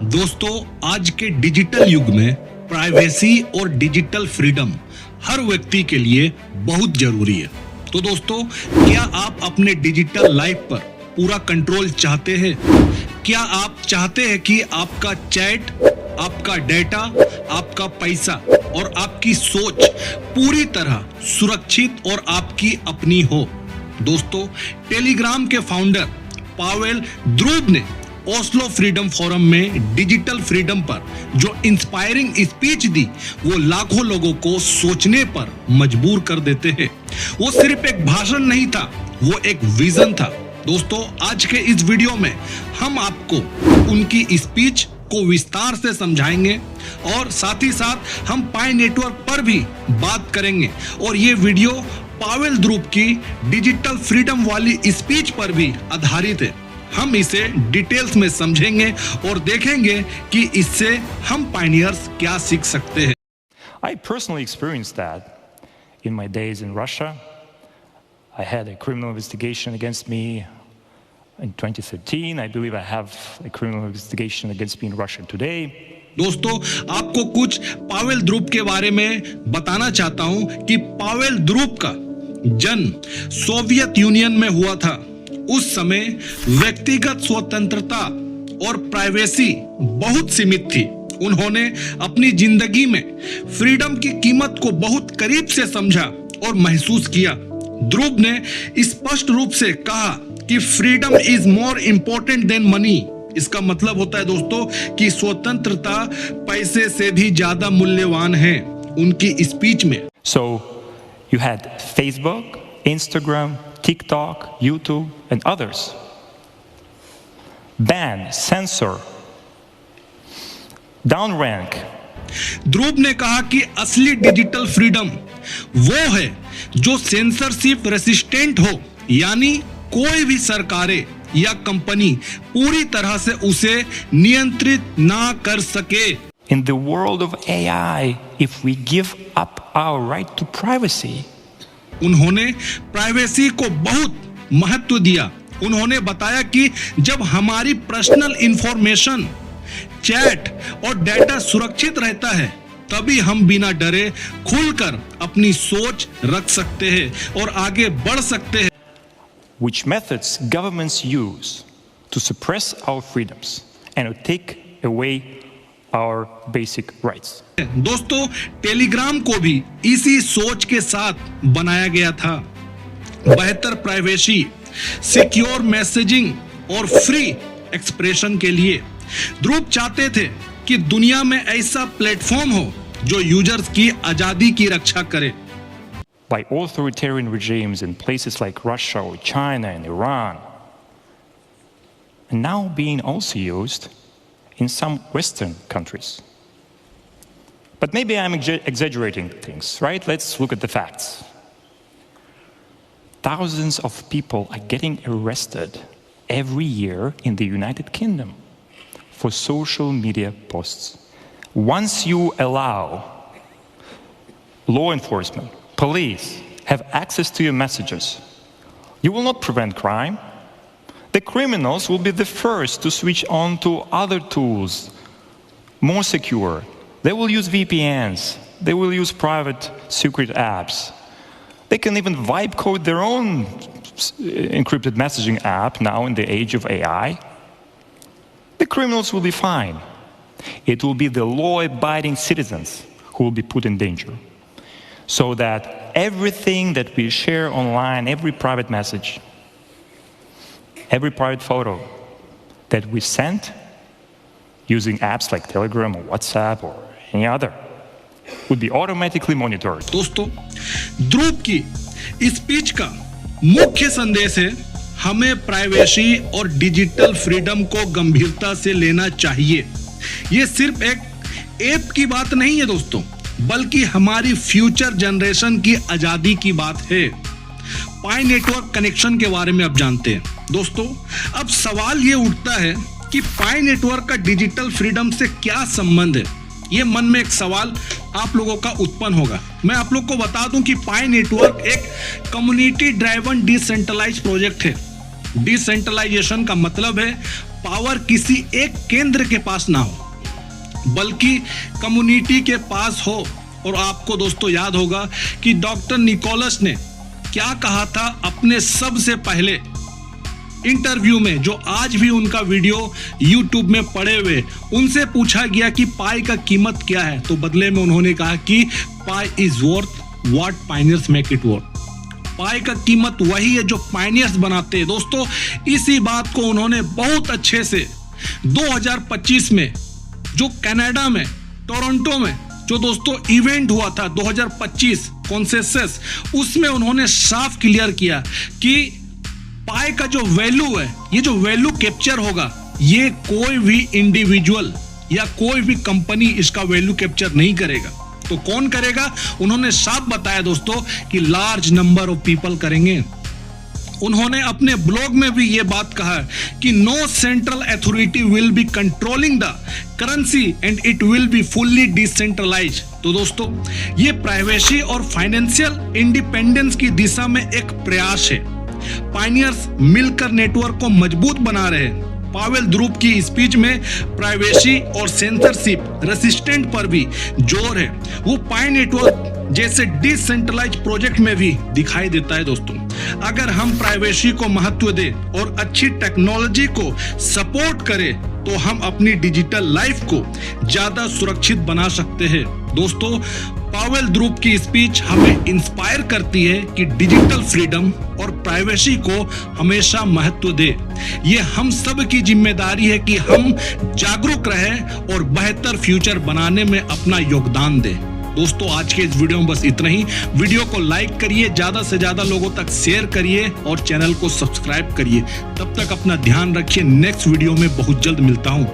दोस्तों, आज के डिजिटल युग में प्राइवेसी और डिजिटल फ्रीडम हर व्यक्ति के लिए बहुत जरूरी है। तो दोस्तों, क्या आप अपने डिजिटल लाइफ पर पूरा कंट्रोल चाहते हैं? क्या आप चाहते हैं कि आपका चैट, आपका डेटा, आपका पैसा और आपकी सोच पूरी तरह सुरक्षित और आपकी अपनी हो? दोस्तों, टेलीग्राम के फाउंडर पावेल द्रुब ने ओस्लो फ्रीडम फोरम में डिजिटल फ्रीडम पर जो इंस्पायरिंग स्पीच दी, वो लाखों लोगों को सोचने पर मजबूर कर देते हैं। वो सिर्फ एक भाषण नहीं था, वो एक विजन था। दोस्तों, आज के इस वीडियो में हम आपको उनकी स्पीच को विस्तार से समझाएंगे और साथ ही साथ हम पाई नेटवर्क पर भी बात करेंगे। और ये वीडियो पावेल द्रुब की डिजिटल फ्रीडम वाली स्पीच पर भी आधारित है। हम इसे डिटेल्स में समझेंगे और देखेंगे कि इससे हम पायनियर्स क्या सीख सकते हैं। I personally experienced that in my days in Russia. I had a criminal investigation against me in 2013. I believe I have a criminal investigation against me in Russia today. दोस्तों, आपको कुछ पावेल द्रुब के बारे में बताना चाहता हूं कि पावेल द्रुब का जन्म सोवियत यूनियन में हुआ था। उस समय व्यक्तिगत स्वतंत्रता और प्राइवेसी बहुत सीमित थी। उन्होंने अपनी जिंदगी में फ्रीडम की कीमत को बहुत करीब से समझा और महसूस किया। द्रुब ने स्पष्ट रूप से कहा कि freedom is more important than money. इसका मतलब होता है दोस्तों कि स्वतंत्रता पैसे से भी ज्यादा मूल्यवान है। उनकी स्पीच में So you had Facebook, Instagram, TikTok, YouTube and others. Ban, censor, downrank. द्रुब ने कहा कि असली डिजिटल फ्रीडम वो है जो सेंसरशिप रेसिस्टेंट हो, यानी कोई भी सरकारें या कंपनी पूरी तरह से उसे नियंत्रित ना कर सके। In the world of AI, if we give up our right to privacy, उन्होंने प्राइवेसी को बहुत महत्व दिया। उन्होंने बताया कि जब हमारी पर्सनल इंफॉर्मेशन, चैट और डेटा सुरक्षित रहता है, तभी हम बिना डरे खुलकर अपनी सोच रख सकते हैं और आगे बढ़ सकते हैं। which methods governments use to suppress our freedoms and to take away our basic rights. दोस्तों, टेलीग्राम को भी इसी सोच के साथ बनाया गया था। बेहतर प्राइवेसी, सिक्योर मैसेजिंग और फ्री एक्सप्रेशन के लिए द्रुब चाहते थे कि दुनिया में ऐसा प्लेटफॉर्म हो जो यूजर्स की आजादी की रक्षा करे। By authoritarian regimes in places like Russia or China and Iran, and now being also used in some Western countries. But maybe I'm exaggerating things, right? Let's look at the facts. Thousands of people are getting arrested every year in the United Kingdom for social media posts. Once you allow law enforcement, police have access to your messages, you will not prevent crime. The criminals will be the first to switch on to other tools, more secure. They will use VPNs. They will use private secret apps. They can even vibe code their own encrypted messaging app now in the age of AI. The criminals will be fine. It will be the law-abiding citizens who will be put in danger. So that everything that we share online, every private message, every private photo that we send using apps like Telegram or WhatsApp or any other would be automatically monitored. दोस्तों, द्रुब की speech का मुख्य संदेश है, हमें privacy और digital freedom को गंभीरता से लेना चाहिए। ये सिर्फ एक ऐप की बात नहीं है दोस्तों, बल्कि हमारी फ्यूचर जनरेशन की आजादी की बात है। पाई नेटवर्क कनेक्शन के बारे में अब जानते हैं। दोस्तों, अब सवाल ये उठता है कि पाई नेटवर्क का डिजिटल फ्रीडम से क्या संबंध है। ये मन में एक सवाल आप लोगों का उत्पन्न होगा। मैं आप लोग को बता दूं कि पाई नेटवर्क एक कम्युनिटी ड्राइवन डिसेंट्रलाइज्ड प्रोजेक्ट है। डिसेंट्रलाइजेशन का मतलब है पावर किसी एक केंद्र के पास ना हो बल्कि कम्युनिटी के पास हो। और आपको दोस्तों याद होगा कि डॉक्टर निकोलस ने क्या कहा था अपने सबसे पहले इंटरव्यू में, जो आज भी उनका वीडियो यूट्यूब में पड़े हुए, उनसे पूछा गया कि पाई का कीमत क्या है, तो बदले में उन्होंने कहा कि pi is worth what pioneers make it worth. Pi का कीमत वही है जो पायनियर्स बनाते हैं। दोस्तों इसी बात को उन्होंने बहुत अच्छे से 2025 में जो कनाडा में टोरंटो में जो दोस्तों इवेंट हुआ था 2025 कॉन्सेंसस, उसमें उन्होंने साफ क्लियर किया कि पाई का जो वैल्यू है, ये जो वैल्यू कैप्चर होगा, ये कोई भी इंडिविजुअल या कोई भी कंपनी इसका वैल्यू कैप्चर नहीं करेगा। तो कौन करेगा? उन्होंने साफ बताया दोस्तों कि लार्ज नंबर ऑफ पीपल करेंगे। उन्होंने अपने ब्लॉग में भी ये बात कहा कि no central authority will be controlling the currency and it will be fully decentralize. तो दोस्तों ये प्राइवेसी और फाइनेंशियल इंडिपेंडेंस की दिशा में एक प्रयास है। पायनियर्स मिलकर नेटवर्क को मजबूत बना रहे हैं। पावेल ध्रुव की स्पीच में प्राइवेसी और सेंसरशिप रेसिस्टेंट पर भी जोर है। वो पाई नेटवर्क जैसे डिसेंट्रलाइज प्रोजेक्ट में भी दिखाई देता है। दोस्तों अगर हम प्राइवेसी को महत्व दें और अच्छी टेक्नोलॉजी को सपोर्ट करें तो हम अपनी डिजिटल लाइफ को ज्यादा सुरक्षित बना सकते हैं। दोस्तों पावेल ध्रुव की स्पीच हमें इंस्पायर करती है कि डिजिटल फ्रीडम और प्राइवेसी को हमेशा महत्व दे। ये हम सब की जिम्मेदारी है कि हम जागरूक रहें और बेहतर फ्यूचर बनाने में अपना योगदान दें। दोस्तों आज के इस वीडियो में बस इतना ही। वीडियो को लाइक करिए, ज्यादा से ज्यादा लोगों तक शेयर करिए और चैनल को सब्सक्राइब करिए। तब तक अपना ध्यान रखिए। नेक्स्ट वीडियो में बहुत जल्द मिलता हूं।